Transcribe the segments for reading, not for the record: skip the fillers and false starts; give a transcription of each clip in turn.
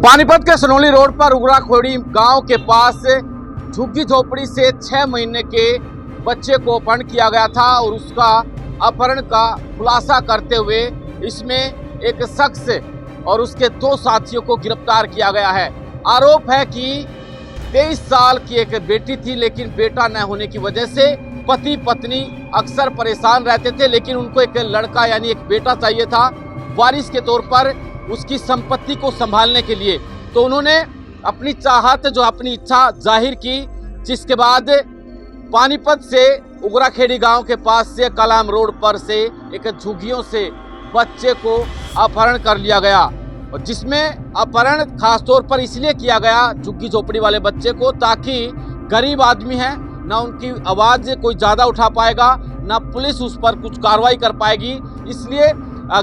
पानीपत के सनोली रोड पर उगराखोड़ी गांव के पास झुग्गी झोपड़ी से 6 महीने के बच्चे को अपहरण किया गया था और उसका अपहरण का खुलासा करते हुए इसमें एक शख्स और उसके 2 साथियों को गिरफ्तार किया गया है। आरोप है कि 23 साल की एक बेटी थी, लेकिन बेटा न होने की वजह से पति पत्नी अक्सर परेशान रहते थे, लेकिन उनको एक लड़का यानी एक बेटा चाहिए था वारिस के तौर पर उसकी संपत्ति को संभालने के लिए। तो उन्होंने अपनी चाहत अपनी इच्छा जाहिर की, जिसके बाद पानीपत से उगराखेड़ी गांव के पास से कलाम रोड पर से एक झुग्गियों से बच्चे को अपहरण कर लिया गया, और जिसमें अपहरण खासतौर पर इसलिए किया गया झुग्गी झोपड़ी वाले बच्चे को ताकि गरीब आदमी है, ना उनकी आवाज़ कोई ज़्यादा उठा पाएगा, ना पुलिस उस पर कुछ कार्रवाई कर पाएगी। इसलिए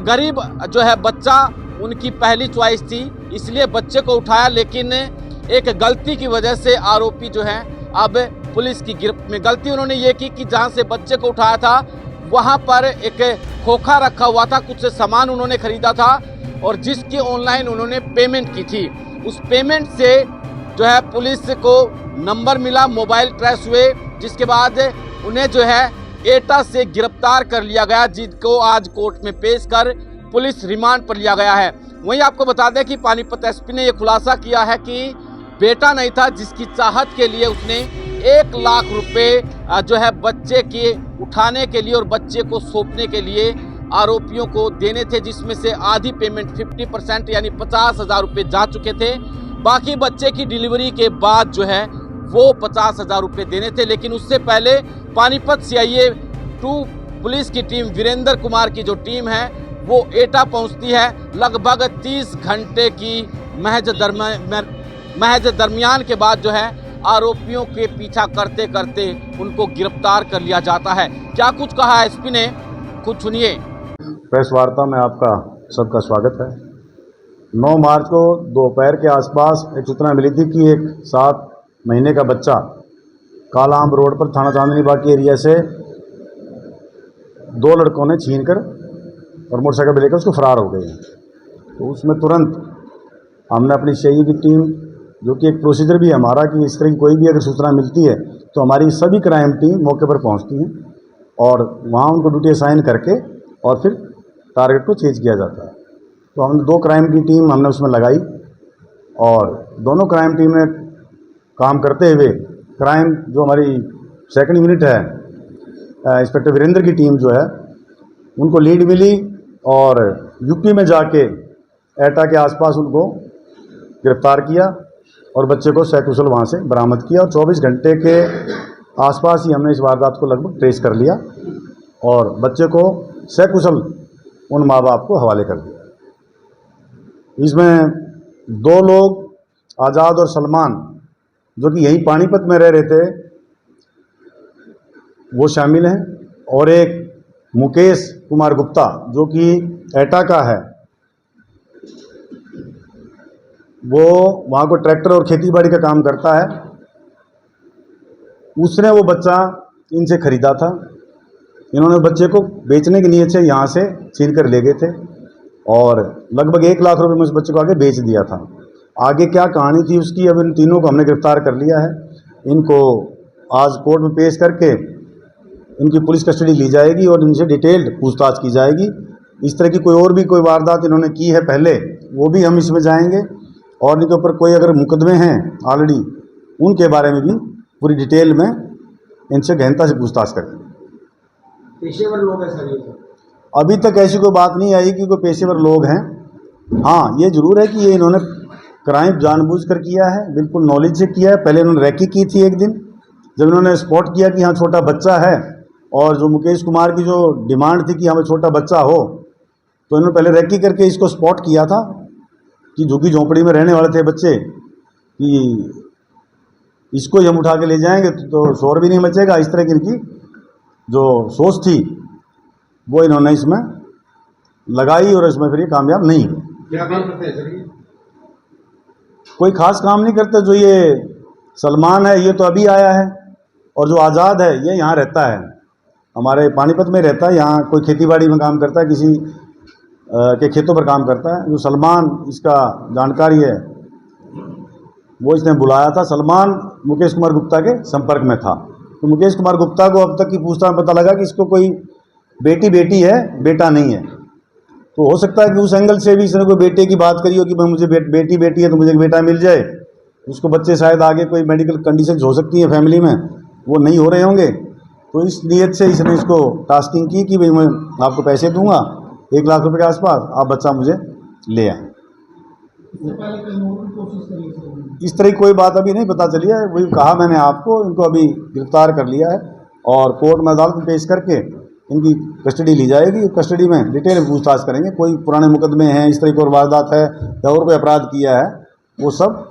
गरीब जो है बच्चा उनकी पहली चॉइस थी, इसलिए बच्चे को उठाया। लेकिन एक गलती की वजह से आरोपी जो है अब पुलिस की गिरफ्त में। गलती उन्होंने ये की कि जहां से बच्चे को उठाया था वहां पर एक खोखा रखा हुआ था, कुछ सामान उन्होंने खरीदा था और जिसकी ऑनलाइन उन्होंने पेमेंट की थी। उस पेमेंट से जो है पुलिस को नंबर मिला, मोबाइल ट्रेस हुए, जिसके बाद उन्हें जो है एटा से गिरफ्तार कर लिया गया, जिसको आज कोर्ट में पेश कर पुलिस रिमांड पर लिया गया है। वहीं आपको बता दें कि पानीपत एसपी ने यह खुलासा किया है कि बेटा नहीं था, जिसकी चाहत के लिए उसने 1 लाख रुपए जो है बच्चे के उठाने के लिए और बच्चे को सौंपने के लिए आरोपियों को देने थे, जिसमें से आधी पेमेंट 50% यानी 50,000 रुपये जा चुके थे। बाकी बच्चे की डिलीवरी के बाद जो है वो 50,000 रुपये देने थे। लेकिन उससे पहले पानीपत CIA 2 पुलिस की टीम, वीरेंद्र कुमार की जो टीम है वो एटा पहुंचती है। लगभग 30 घंटे की महज दरमियान के बाद जो है आरोपियों के पीछा करते करते उनको गिरफ्तार कर लिया जाता है। क्या कुछ कहा एसपी ने, कुछ सुनिए। प्रेस वार्ता में आपका सबका स्वागत है। 9 मार्च को दोपहर के आसपास एक सूचना मिली थी कि एक 7 महीने का बच्चा कालाम रोड पर थाना चांदनी बाग के एरिया से 2 लड़कों ने छीनकर और मोटरसाइकिल पर लेकर उसको फरार हो गए। तो उसमें तुरंत हमने अपनी CIA की टीम, जो कि एक प्रोसीजर भी है हमारा कि इस तरह की कोई भी अगर सूचना मिलती है तो हमारी सभी क्राइम टीम मौके पर पहुंचती हैं और वहां उनको ड्यूटी असाइन करके और फिर टारगेट को चेज किया जाता है। तो हमने 2 क्राइम की टीम हमने उसमें लगाई और दोनों क्राइम टीम ने काम करते हुए क्राइम जो हमारी 2nd यूनिट है, इंस्पेक्टर वीरेंद्र की टीम जो है उनको लीड मिली और यूपी में जाके एटा के आसपास उनको गिरफ्तार किया और बच्चे को सकुशल वहाँ से बरामद किया और 24 घंटे के आसपास ही हमने इस वारदात को लगभग ट्रेस कर लिया और बच्चे को सकुशल उन माँ बाप को हवाले कर दिया। इसमें 2 लोग आज़ाद और सलमान, जो कि यहीं पानीपत में रह रहे थे, वो शामिल हैं और एक मुकेश कुमार गुप्ता जो कि एटा का है, वो वहाँ को ट्रैक्टर और खेतीबाड़ी का काम करता है। उसने वो बच्चा इनसे खरीदा था। इन्होंने बच्चे को बेचने की नीयत से यहाँ से छीन कर ले गए थे और लगभग 1 लाख रुपए में उस बच्चे को आगे बेच दिया था। आगे क्या कहानी थी उसकी, अब इन तीनों को हमने गिरफ्तार कर लिया है। इनको आज कोर्ट में पेश करके इनकी पुलिस कस्टडी ली जाएगी और इनसे डिटेल्ड पूछताछ की जाएगी। इस तरह की कोई और भी कोई वारदात इन्होंने की है पहले, वो भी हम इसमें जाएंगे और इनके ऊपर कोई अगर मुकदमे हैं ऑलरेडी, उनके बारे में भी पूरी डिटेल में इनसे गहनता से पूछताछ करेंगे। पेशेवर लोग हैं सर? अभी तक ऐसी कोई बात नहीं आई कि कोई पेशेवर लोग हैं। हाँ, ये जरूर है कि ये इन्होंने क्राइम जानबूझकर किया है, बिल्कुल नॉलेज से किया है। पहले इन्होंने रैकी की थी एक दिन, जब इन्होंने स्पॉट किया कि हाँ छोटा बच्चा है और जो मुकेश कुमार की जो डिमांड थी कि हमें छोटा बच्चा हो, तो इन्होंने पहले रैकी करके इसको स्पॉट किया था कि झुग्गी झोंपड़ी में रहने वाले थे बच्चे, कि इसको हम उठा के ले जाएंगे तो शोर भी नहीं मचेगा। इस तरह की इनकी जो सोच थी वो इन्होंने इसमें लगाई और इसमें फिर ये कामयाब नहीं हुए। क्या काम करते हैं सर? कोई खास काम नहीं करते। जो ये सलमान है ये तो अभी आया है और जो आज़ाद है ये यहाँ रहता है, हमारे पानीपत में रहता है। यहाँ कोई खेतीबाड़ी में काम करता है, किसी के खेतों पर काम करता है। जो सलमान, इसका जानकारी है वो इसने बुलाया था। सलमान मुकेश कुमार गुप्ता के संपर्क में था। तो मुकेश कुमार गुप्ता को अब तक की पूछताछ में पता लगा कि इसको कोई बेटी है, बेटा नहीं है। तो हो सकता है कि उस एंगल से भी इसने कोई बेटे की बात करी हो कि भाई मुझे बेटी है तो मुझे एक बेटा मिल जाए। उसको बच्चे शायद आगे कोई मेडिकल कंडीशंस हो सकती हैं फैमिली में, वो नहीं हो रहे होंगे। तो इस नीयत से इसने इसको टास्किंग की कि भाई मैं आपको पैसे दूंगा 1 लाख रुपए के आसपास, आप बच्चा मुझे ले आए। इस तरह की कोई बात अभी नहीं पता चली है। वही कहा मैंने आपको, इनको अभी गिरफ्तार कर लिया है और कोर्ट में अदालत में पेश करके इनकी कस्टडी ली जाएगी। कस्टडी में डिटेल पूछताछ करेंगे। कोई पुराने मुकदमे हैं, इस तरह की और वारदात है या और कोई अपराध किया है, वो सब